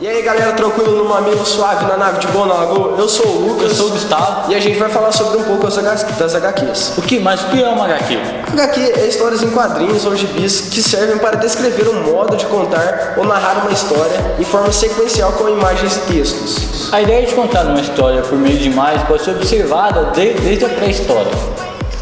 E aí galera, tranquilo no mamilo suave na nave de boa na lagoa? Eu sou o Lucas. Eu sou o Gustavo. E a gente vai falar sobre um pouco das HQs. Mas o que é uma HQ? HQ é histórias em quadrinhos ou gibis que servem para descrever um modo de contar ou narrar uma história em forma sequencial com imagens e textos. A ideia de contar uma história por meio de imagens pode ser observada desde a pré-história.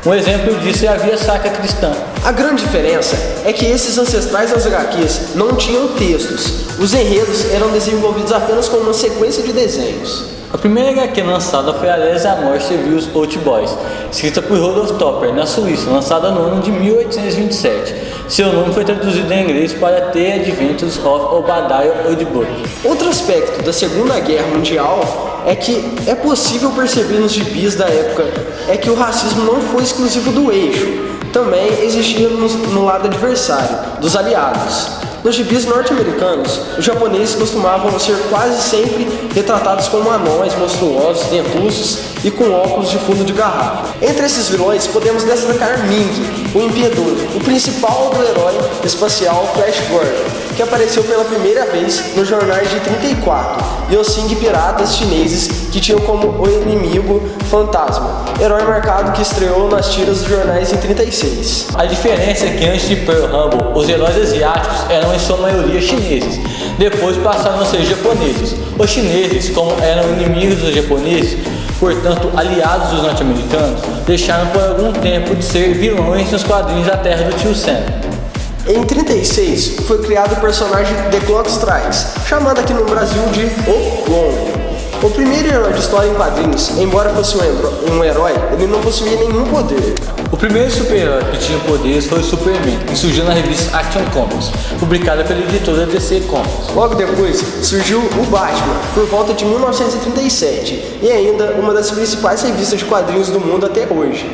Um exemplo disso é a Via Sacra Cristã. A grande diferença é que esses ancestrais das HQs não tinham textos. Os enredos eram desenvolvidos apenas com uma sequência de desenhos. A primeira HQ lançada foi a Les Amours Servius Old Boys, escrita por Rudolf Topper, na Suíça, lançada no ano de 1827. Seu nome foi traduzido em inglês para The Adventures of Obadiah Woodbury. Outro aspecto da Segunda Guerra Mundial é que é possível perceber nos gibis da época é que o racismo não foi exclusivo do eixo, também existia no lado adversário, dos aliados. Nos gibis norte-americanos, os japoneses costumavam ser quase sempre retratados como anões monstruosos, dentuços e com óculos de fundo de garrafa. Entre esses vilões, podemos destacar Ming, o Impiedoso, o principal do herói espacial Flash Gordon, que apareceu pela primeira vez nos jornais de 34, e os Sing Piratas chineses, que tinham como o inimigo Fantasma, herói marcado que estreou nas tiras dos jornais em 36. A diferença é que antes de Pearl Harbor, os heróis asiáticos eram em sua maioria chineses, depois passaram a ser japoneses. Os chineses, como eram inimigos dos japoneses, portanto aliados dos norte-americanos, deixaram por algum tempo de ser vilões nos quadrinhos da Terra do Tio Sam. Em 36, foi criado o personagem The Clock Strikes, chamado aqui no Brasil de O Clone. O primeiro herói de história em quadrinhos, embora fosse um herói, ele não possuía nenhum poder. O primeiro super-herói que tinha poderes foi o Superman, que surgiu na revista Action Comics, publicada pela editora DC Comics. Logo depois, surgiu o Batman, por volta de 1937, e ainda uma das principais revistas de quadrinhos do mundo até hoje.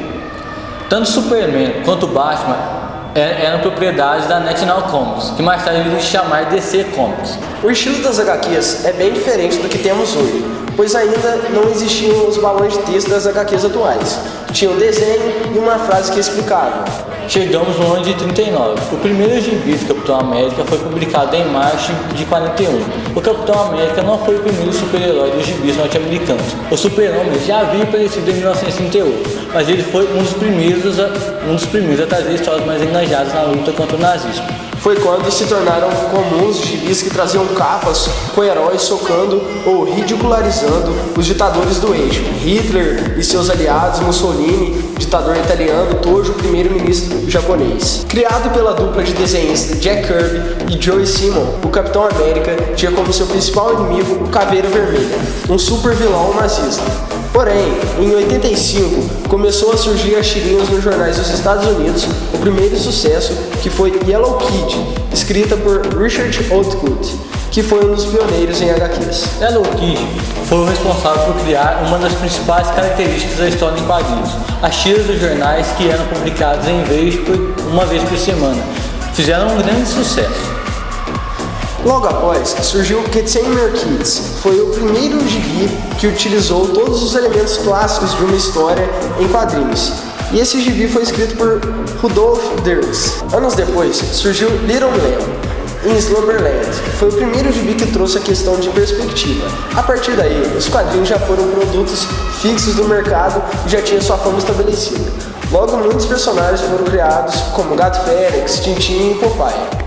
Tanto o Superman quanto o Batman eram propriedades da National Comics, que mais tarde veio se chamar DC Comics. O estilo das HQs é bem diferente do que temos hoje, pois ainda não existiam os balões de texto das HQs atuais. Tinha um desenho e uma frase que explicava. Chegamos no ano de 39. O primeiro gibi do Capitão América foi publicado em março de 41. O Capitão América não foi o primeiro super-herói dos gibis norte-americanos. O Super-Homem já havia aparecido em 1938, mas ele foi um dos primeiros a trazer histórias mais engajadas na luta contra o nazismo. Foi quando se tornaram comuns gibis que traziam capas com heróis socando ou ridicularizando os ditadores do eixo. Hitler e seus aliados, Mussolini, ditador italiano, Tojo, primeiro-ministro japonês. Criado pela dupla de desenhistas Jack Kirby e Joe Simon, o Capitão América tinha como seu principal inimigo o Caveira Vermelha, um super vilão nazista. Porém, em 85, começou a surgir as tirinhas nos jornais dos Estados Unidos, o primeiro sucesso, que foi Yellow Kid, escrita por Richard Outcault, que foi um dos pioneiros em HQs. Yellow Kid foi o responsável por criar uma das principais características da história em quadrinhos. As tiras dos jornais, que eram publicadas uma vez por semana, fizeram um grande sucesso. Logo após, surgiu Katzenmer Kids. Foi o primeiro gibi que utilizou todos os elementos clássicos de uma história em quadrinhos. E esse gibi foi escrito por Rudolf Dirks. Anos depois, surgiu Little Lamb, em Slumberland. Foi o primeiro gibi que trouxe a questão de perspectiva. A partir daí, os quadrinhos já foram produtos fixos do mercado e já tinham sua fama estabelecida. Logo, muitos personagens foram criados, como Gato Félix, Tintin e Popeye.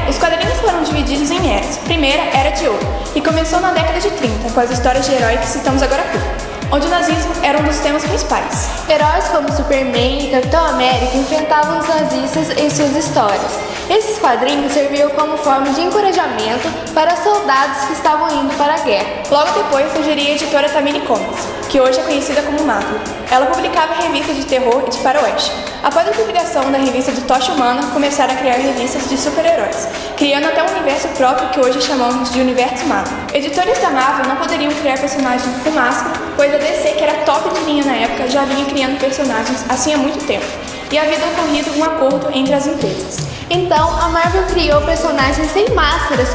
Os quadrinhos foram divididos em eras. Primeira, Era de Ouro, que começou na década de 30, com as histórias de herói que citamos agora há pouco, onde o nazismo era um dos temas principais. Heróis como Superman e Capitão América enfrentavam os nazistas em suas histórias. Esses quadrinhos serviam como forma de encorajamento para soldados que estavam indo para a guerra. Logo depois surgiria a editora Tamini Comics, que hoje é conhecida como Marvel. Ela publicava revistas de terror e de faroeste. Após a publicação da revista do Tocha Humana, começaram a criar revistas de super-heróis, criando até um universo próprio que hoje chamamos de Universo Marvel. Editores da Marvel não poderiam criar personagens com máscara, pois a DC, que era top de linha na época, já vinha criando personagens assim há muito tempo, e havia ocorrido um acordo entre as empresas. Então, a Marvel criou personagens sem máscaras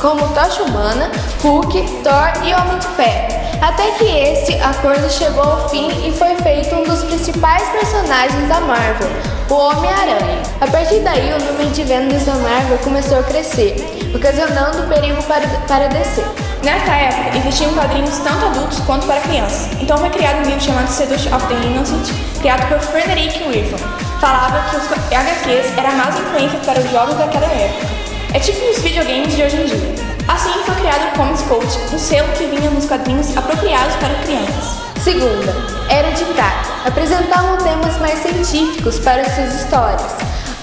como Tocha Humana, Hulk, Thor e Homem de Ferro. Até que esse acordo chegou ao fim e foi feito um dos principais personagens da Marvel, o Homem-Aranha. A partir daí, o número de vendas da Marvel começou a crescer, ocasionando perigo para DC. Nessa época, existiam quadrinhos tanto adultos quanto para crianças. Então foi criado um livro chamado Seduction of the Innocent, criado por Frederick Wilson. Falava que os HQs eram más influências para os jovens daquela época. É tipo os videogames de hoje em dia. Assim foi criado o Comics Code, um selo que vinha nos quadrinhos apropriados para crianças. Segunda, Era de Prata. Apresentavam temas mais científicos para suas histórias.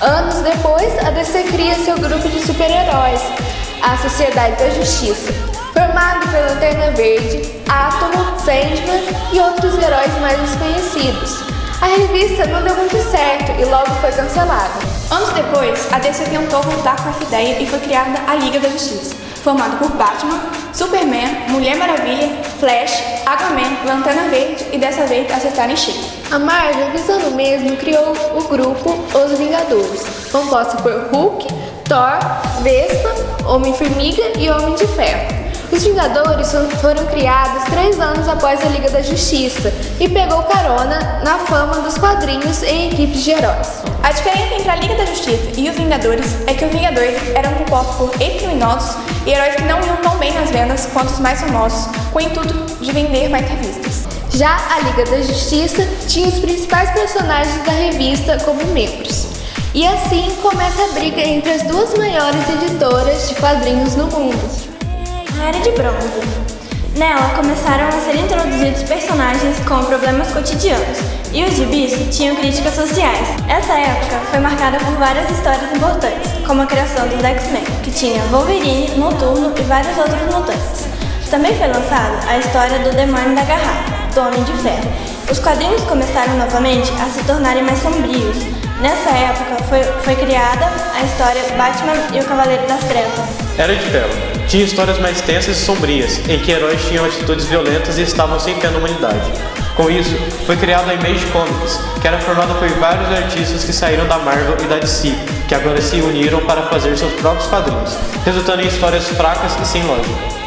Anos depois, a DC cria seu grupo de super-heróis, a Sociedade da Justiça, formado pela Lanterna Verde, Átomo, Sandman e outros heróis mais desconhecidos. A revista não deu muito certo e logo foi cancelada. Anos depois, a DC tentou voltar com essa ideia e foi criada a Liga da Justiça, formada por Batman, Superman, Mulher Maravilha, Flash, Aquaman, Lanterna Verde e dessa vez a Sexta Cheia. A Marvel, visando mesmo, criou o grupo Os Vingadores, composto por Hulk, Thor, Vespa, Homem-Formiga e Homem de Ferro. Os Vingadores foram criados 3 anos após a Liga da Justiça e pegou carona na fama dos quadrinhos em equipes de heróis. A diferença entre a Liga da Justiça e os Vingadores é que os Vingadores eram compostos por ex-criminosos e heróis que não iam tão bem nas vendas quanto os mais famosos, com o intuito de vender mais revistas. Já a Liga da Justiça tinha os principais personagens da revista como membros. E assim começa a briga entre as duas maiores editoras de quadrinhos no mundo. A Era de Bronze. Nela começaram a ser introduzidos personagens com problemas cotidianos, e os gibis tinham críticas sociais. Essa época foi marcada por várias histórias importantes, como a criação dos X-Men, que tinha Wolverine, Noturno e vários outros mutantes. Também foi lançada a história do Demônio da Garrafa, do Homem de Ferro. Os quadrinhos começaram novamente a se tornarem mais sombrios. Nessa época foi criada a história Batman e o Cavaleiro das Trevas. Era de Ferro. Tinha histórias mais tensas e sombrias, em que heróis tinham atitudes violentas e estavam sem fé na humanidade. Com isso, foi criada a Image Comics, que era formada por vários artistas que saíram da Marvel e da DC, que agora se uniram para fazer seus próprios quadrinhos, resultando em histórias fracas e sem lógica.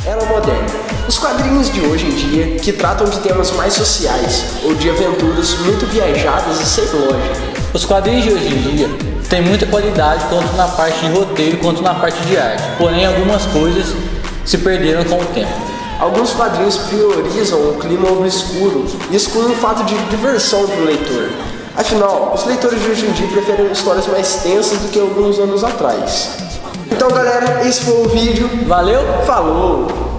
Era moderna. Os quadrinhos de hoje em dia, que tratam de temas mais sociais ou de aventuras muito viajadas e sem lógica. Os quadrinhos de hoje em dia têm muita qualidade tanto na parte de roteiro quanto na parte de arte, porém algumas coisas se perderam com o tempo. Alguns quadrinhos priorizam o clima obscuro e excluem o fato de diversão para o leitor. Afinal, os leitores de hoje em dia preferem histórias mais tensas do que alguns anos atrás. Então galera, esse foi o vídeo. Valeu? Falou!